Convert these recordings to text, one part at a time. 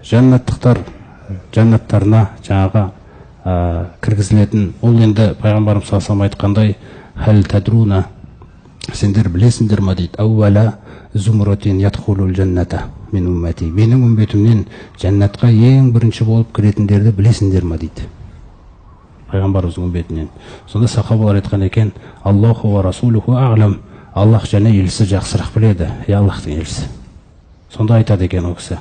Жаннаттықтар жаннаттарына жаңағы кіргізілетін, ол енді пайғамбарымыз саллаллаху алейхи айтқандай, хәл тадруна, сендер білесіңдер ма дейді, әуәла зумратин ядхулул жанната мин уммати, менің үмбетімнен жаннатқа ең бірінші болып кіретіндерді білесіңдер ма дейді, пайғамбарымыздың үмбетінен. Сонда сахабалар айтқан екен, Аллаху ва расулуху а'лам, Аллах және елшісі жақсырақ біледі, Аллахтың елшісі. Сонда айтады екен ол кісі,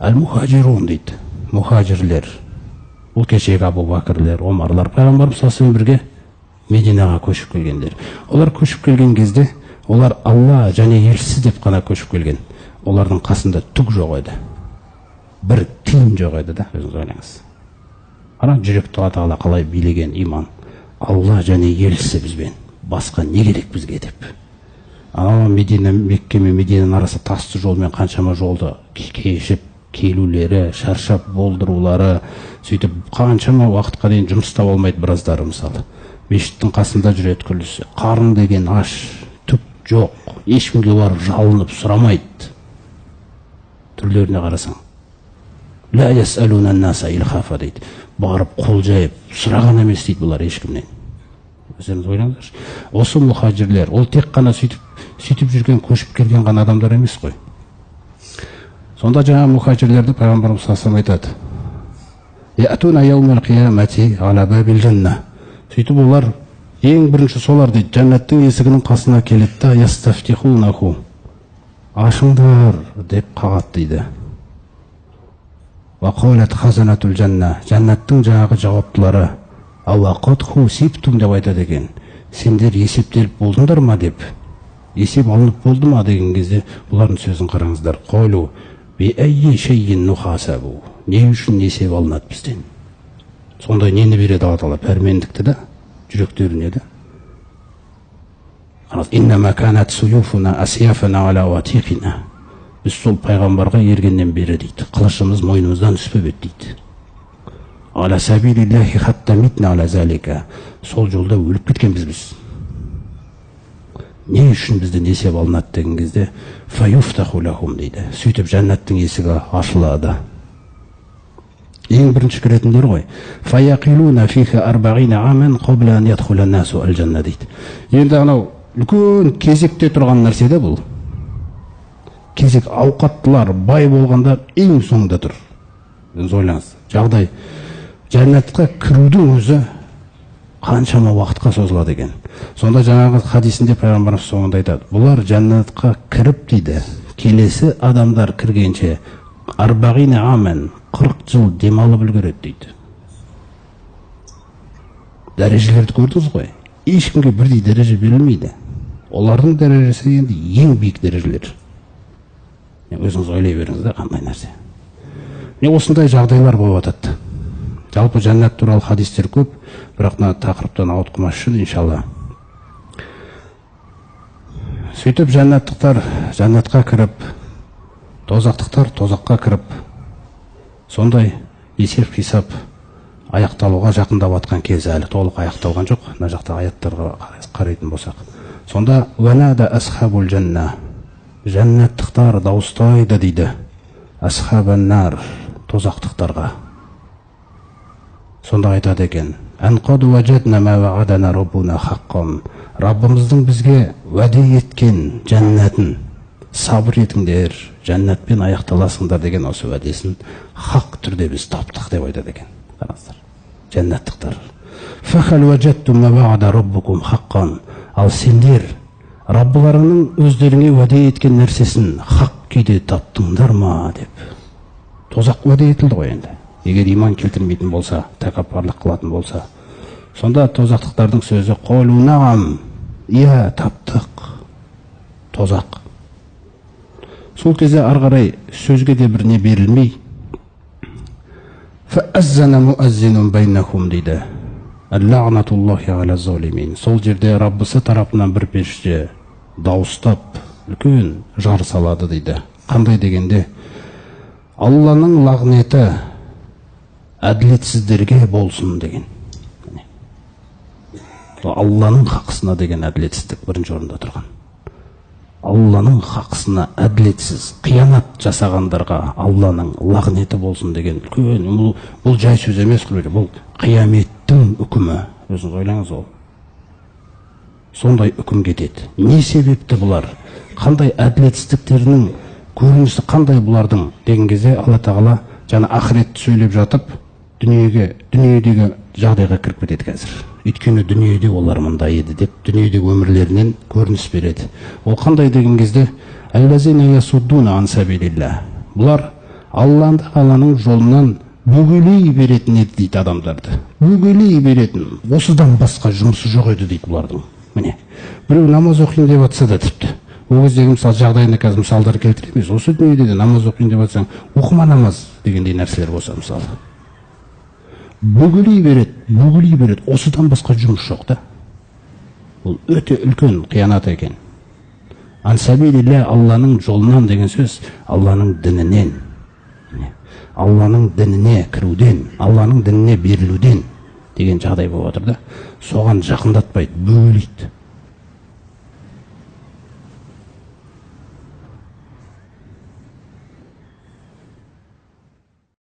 әл-мухаджирун дейді, мухаджирлер, бұл кешегі Абу Бәкірлер, Омарлар, пайғамбарымыз саллаллаху бірге Мединаға көшіп келгендер. Олар көшіп келген кезде, олар Алла және елшісі деп қана көшіп келген. Олардың қасында түк жоқ еді, бір тиын жоқ еді да, өзіңіз ойлаңыз. Ана жүректі Алла Тағала қалай билеген иман, Алла және елшісі бізбен, басқа не керек бізге деп. Ана Медина, Мекке мен Мединаның арасы тасты жолмен қаншама жолды кешіп келулері, шаршап болдырулары, сөйтіп қаншама уақытқа дейін жұмыста болмайды біраздары. Мысалы мешіттің қасында жүреді күлісі, қарын деген аш, түк жоқ, ешкімге барып жалынып сұрамайды. Түрлеріне қарасаң, ла ясалуна наса илхафа дейді, барып қол жайып сұраған емес дейді бұлар ешкімнен. Өздеріңіз ойлаңыздаршы, осы мұхаджирлер, ол тек қана сөйтіп жүрген, көшіп келген ғана адамдар емес қой. Сонда жаңа мұхаджирлерді пайғамбарымыз саллаллаху алейхи айтады, яътуна яумал қиямати ала бабил жанна, сөйтіп олар ең бірінші солар дейді, жәннаттың есігінің қасына келеді да, ястафтихунаху, ашыңдар деп қағады дейді. Ва қалат хазанатул жанна, жәннаттың жаңағы жауаптылары, ауақот хусиптум деп айтады екен, сендер есептеліп болдыңдар ма деп, есеп алынып болды ма деген кезде, бұлардың сөзін қараңыздар, қолу би әйе шейін нухасабу, не үшін есеп алынады бізден? Сондай нені береді Алла Тағала? Пәрмендікті да, жүректеріне де. Иннама канат суюфуна асияфана ала ватиқина, біз сол пайғамбарға ергеннен бері дейді, қылышымыз мойнымыздан түспеп еді дейді. Ала сабилиллахи хатта митна ала залика, сол жолда өліп кеткенбіз біз. Не үшін бізден есеп алынады деген кезде, фаюфтаху лахум дейді, сөйтіп жәннаттың есігі ашылады. Ең бірінші кіретіндер ғой. Фаяқилуна фиха арбағина амен қобла ан ядхула насу ал-жанна дейді. Енді анау үлкен кезекте тұрған нәрсе де бұл. Кезек, ауқаттылар, бай болғандар ең соңында тұр. Өзіңіз ойлаңыз, жағдай, жәннатқа кірудің өзі қаншама уақытқа созылады екен. Сонда жаңағы хадисінде пайғамбарымыз соңында айтады, бұлар жәннатқа кіріп дейді, келесі адамдар кіргенше арбағина амен 40 жыл демалып үлгереді дейді. Дәрежелерді көрдіңіз ғой, ешкімге бірдей дәреже берілмейді. Олардың дәрежесі енді ең биік дәрежелер. Өзіңіз ойлай беріңіз да, қандай нәрсе. Осындай жағдайлар болып жатады. Жалпы жәннат туралы хадистер көп, бірақ тақырыптан ауытқымас үшін иншалла. Сөйтіп жәннаттықтар жәннатқа кіріп, тозақтықтар тозаққа кіріп, сондай есеп хисап аяқталуға жақындап атқан кезі, әлі толық аяқталған жоқ. Мына жақта аяттарға қарайтын болсақ, сонда ванада асхабул жанна, жәннаттықтар дауыстайды дейді, асхабаннар, тозақтықтарға. Сонда айтады екен, әнқаду ваджадна ма ваадана раббуна хаққан, Раббымыздың бізге уәде еткен жәннатын сабыр етіңдер, жәннатпен аяқталасыңдар деген осы уәдесін хақ түрде біз таптық деп айтады екен. Қараңыздар, жәннаттықтар. Фахал ваджадтум ма ваада раббукум хаққан, ал сендер Раббыларының өздеріңе уәде еткен нәрсесін хақ күйде таптыңдар ма деп. Тозақ уәде етілді ғой енді. Егер иман келтірмейтін болса, тәкаппарлық қылатын болса, сонда тозақтықтардың сөзі қолу нағам, иә, таптық, тозақ. Сол кезде арғарай сөзге де бір не берілмей, фәәззана муәззинун байнахум дейді, әллағнатуллахи аля залимин. Сол жерде Раббысы тарапынан бір періште дауыстап, үлкен жар салады дейді. Қандай дегенде, Алланың лағнеті әділетсіздерге болсын деген. Алланың хақысына деген әділетсіздік бірінші орында тұрған. Алланың хақысына әділетсіз қиянат жасағандарға Алланың лағнеті болсын деген үлкен, бұл жай сөз емес, бұл қияметтің үкімі. Өзіңіз ойлаңыз, ол сондай үкім кетеді. Не себепті бұлар? Қандай әділетсіздіктерінің көрінісі қандай бұлардың деген кезде Алла тағала жаңа ақыретті сөйлеп жатып, дүниедегі жағдайға кіріп кетеді қазір. Өйткені дүниеде олар мындай еді деп, дүниедегі өмірлерінен көрініс береді. Ол қандай деген кезде, әллазина ясуддуна ан сабилилля. Бұлар Алланың жолынан бөгелей беретін еді дейді адамдарды. Бөгелей беретін. Осыдан басқа жұмысы жоқ еді дейді бұлардың. Міне, біреу намаз оқиын деп жатса да тіпті. Ол кездегі мысалы жағдайына қазір мысалдар келтіреміз. Осы дүниеде де намаз оқиын деп жатсаң, оқыма намаз дегендей нәрселер болса мысалы. Бөгелей береді. Осыдан басқа жұмыс жоқ та. Бұл өте үлкен қиянат екен. Ансабилилля, Алланың жолынан деген сөз, Алланың дінінен, Алланың дініне кіруден, Алланың дініне берілуден деген жағдай болып отыр да. Соған жақындатпайды, бөгелейді.